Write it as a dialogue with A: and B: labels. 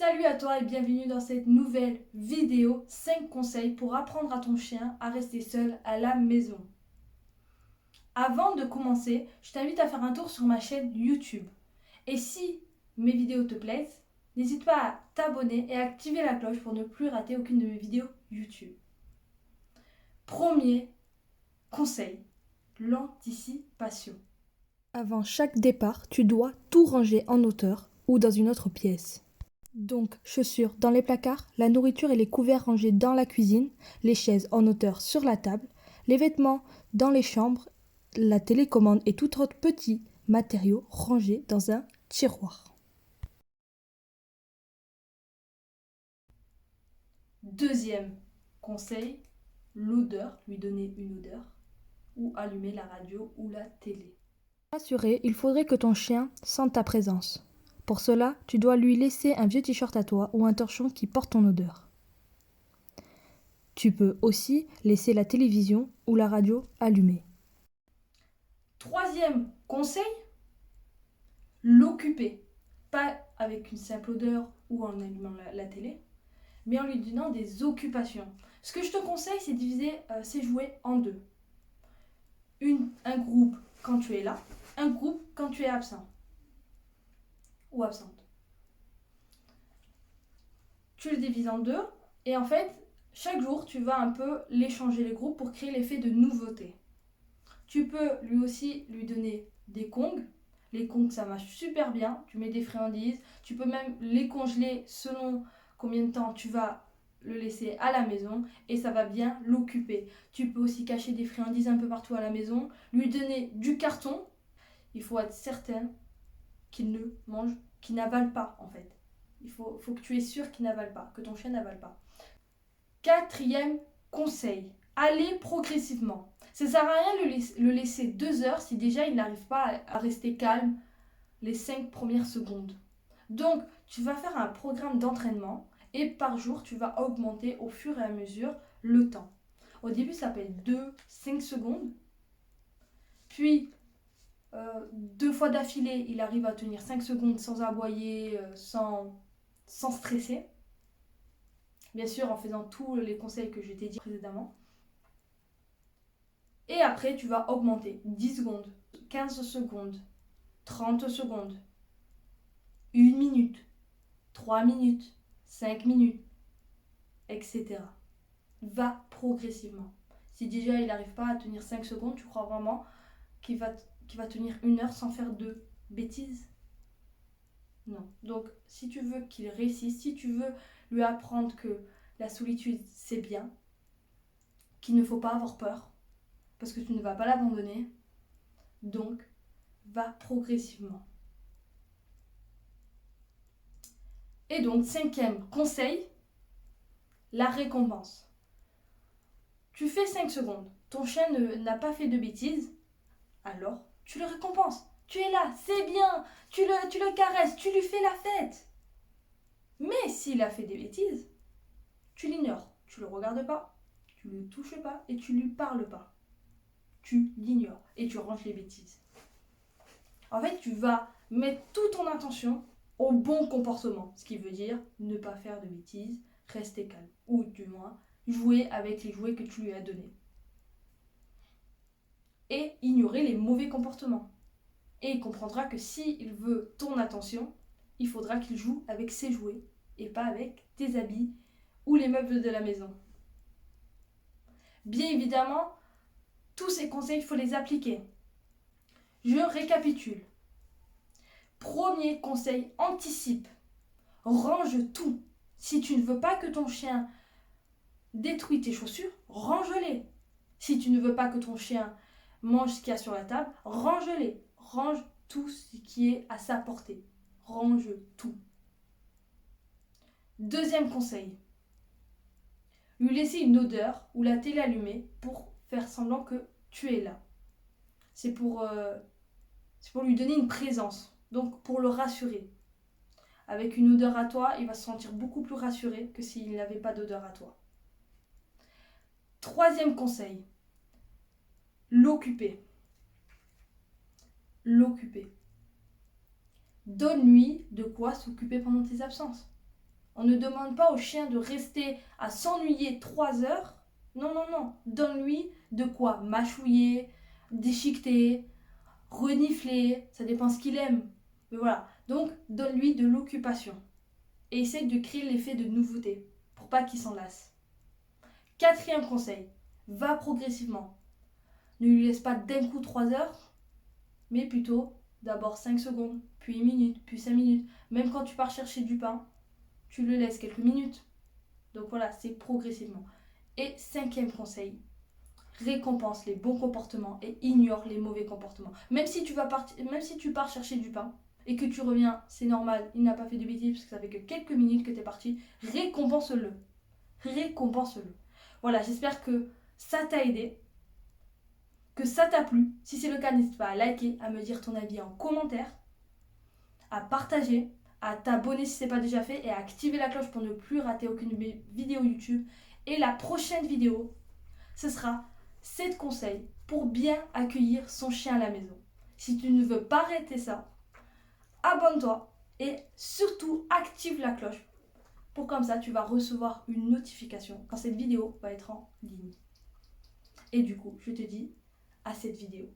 A: Salut à toi et bienvenue dans cette nouvelle vidéo 5 conseils pour apprendre à ton chien à rester seul à la maison. Avant de commencer, je t'invite à faire un tour sur ma chaîne YouTube. Et si mes vidéos te plaisent, n'hésite pas à t'abonner et à activer la cloche pour ne plus rater aucune de mes vidéos YouTube. Premier conseil, l'anticipation. Avant chaque départ, tu dois tout ranger en hauteur ou dans une autre pièce. Donc, chaussures dans les placards, la nourriture et les couverts rangés dans la cuisine, les chaises en hauteur sur la table, les vêtements dans les chambres, la télécommande et tout autre petit matériau rangés dans un tiroir. Deuxième conseil, l'odeur, lui donner une odeur ou allumer la radio ou la télé. Pour rassurer, il faudrait que ton chien sente ta présence. Pour cela, tu dois lui laisser un vieux t-shirt à toi ou un torchon qui porte ton odeur. Tu peux aussi laisser la télévision ou la radio allumée. Troisième conseil, l'occuper. Pas avec une simple odeur ou en allumant la télé, mais en lui donnant des occupations. Ce que je te conseille, c'est de diviser ces jouets en deux. Un groupe quand tu es là, un groupe quand tu es absent ou absente. Tu le divises en deux et en fait, chaque jour, tu vas un peu les changer les groupes pour créer l'effet de nouveauté. Tu peux lui aussi lui donner des kongs. Les kongs, ça marche super bien. Tu mets des friandises. Tu peux même les congeler selon combien de temps tu vas le laisser à la maison et ça va bien l'occuper. Tu peux aussi cacher des friandises un peu partout à la maison. Lui donner du carton. Il faut être certain qu'il ne mange, qu'il n'avale pas en fait. Il faut que tu es sûr qu'il n'avale pas, que ton chien n'avale pas. Quatrième conseil, aller progressivement. Ça ne sert à rien de le laisser 2 heures si déjà il n'arrive pas à rester calme les 5 premières secondes. Donc, tu vas faire un programme d'entraînement et par jour, tu vas augmenter au fur et à mesure le temps. Au début, ça peut être 2-5 secondes. Puis, 2 fois d'affilée, il arrive à tenir 5 secondes sans aboyer, sans stresser. Bien sûr, en faisant tous les conseils que je t'ai dit précédemment. Et après, tu vas augmenter 10 secondes, 15 secondes, 30 secondes, 1 minute, 3 minutes, 5 minutes, etc. Va progressivement. Si déjà il n'arrive pas à tenir 5 secondes, tu crois vraiment qu'il va tenir 1 heure sans faire de bêtises? Non. Donc, si tu veux qu'il réussisse, si tu veux lui apprendre que la solitude, c'est bien, qu'il ne faut pas avoir peur, parce que tu ne vas pas l'abandonner, donc va progressivement. Et donc, cinquième conseil, la récompense. Tu fais 5 secondes, ton chien n'a pas fait de bêtises, alors tu le récompenses. Tu es là, c'est bien, tu le caresses, tu lui fais la fête. Mais s'il a fait des bêtises, tu l'ignores, tu le regardes pas, tu le touches pas et tu lui parles pas. Tu l'ignores et tu ranges les bêtises. En fait, tu vas mettre toute ton attention au bon comportement, ce qui veut dire ne pas faire de bêtises, rester calme, ou du moins jouer avec les jouets que tu lui as donnés. Et ignorer les mauvais comportements. Et il comprendra que s'il veut ton attention, il faudra qu'il joue avec ses jouets et pas avec tes habits ou les meubles de la maison. Bien évidemment, tous ces conseils, il faut les appliquer. Je récapitule. Premier conseil, anticipe. Range tout. Si tu ne veux pas que ton chien détruise tes chaussures, range-les. Si tu ne veux pas que ton chien mange ce qu'il y a sur la table, range-les. Range tout ce qui est à sa portée. Range tout. Deuxième conseil, lui laisser une odeur ou la télé allumée pour faire semblant que tu es là. C'est pour lui donner une présence, donc pour le rassurer. Avec une odeur à toi, il va se sentir beaucoup plus rassuré que s'il n'avait pas d'odeur à toi. Troisième conseil, l'occuper. L'occuper. Donne-lui de quoi s'occuper pendant tes absences. On ne demande pas au chien de rester à s'ennuyer 3 heures. Non, non, non. Donne-lui de quoi mâchouiller, déchiqueter, renifler. Ça dépend ce qu'il aime. Mais voilà. Donc, donne-lui de l'occupation. Et essaye de créer l'effet de nouveauté pour pas qu'il s'en lasse. 4e conseil. Va progressivement. Ne lui laisse pas d'un coup 3 heures, mais plutôt d'abord 5 secondes, puis 1 minute, puis 5 minutes. Même quand tu pars chercher du pain, tu le laisses quelques minutes. Donc voilà, c'est progressivement. Et 5e conseil, récompense les bons comportements et ignore les mauvais comportements. Même si tu pars chercher du pain et que tu reviens, c'est normal, il n'a pas fait de bêtises parce que ça fait que quelques minutes que tu es parti, récompense-le. Récompense-le. Voilà, j'espère que ça t'a aidé, que ça t'a plu. Si c'est le cas, n'hésite pas à liker, à me dire ton avis en commentaire, à partager, à t'abonner si ce n'est pas déjà fait et à activer la cloche pour ne plus rater aucune vidéo YouTube. Et la prochaine vidéo, ce sera 7 conseils pour bien accueillir son chien à la maison. Si tu ne veux pas rater ça, abonne-toi et surtout active la cloche pour comme ça tu vas recevoir une notification quand cette vidéo va être en ligne. Et du coup, je te dis à cette vidéo.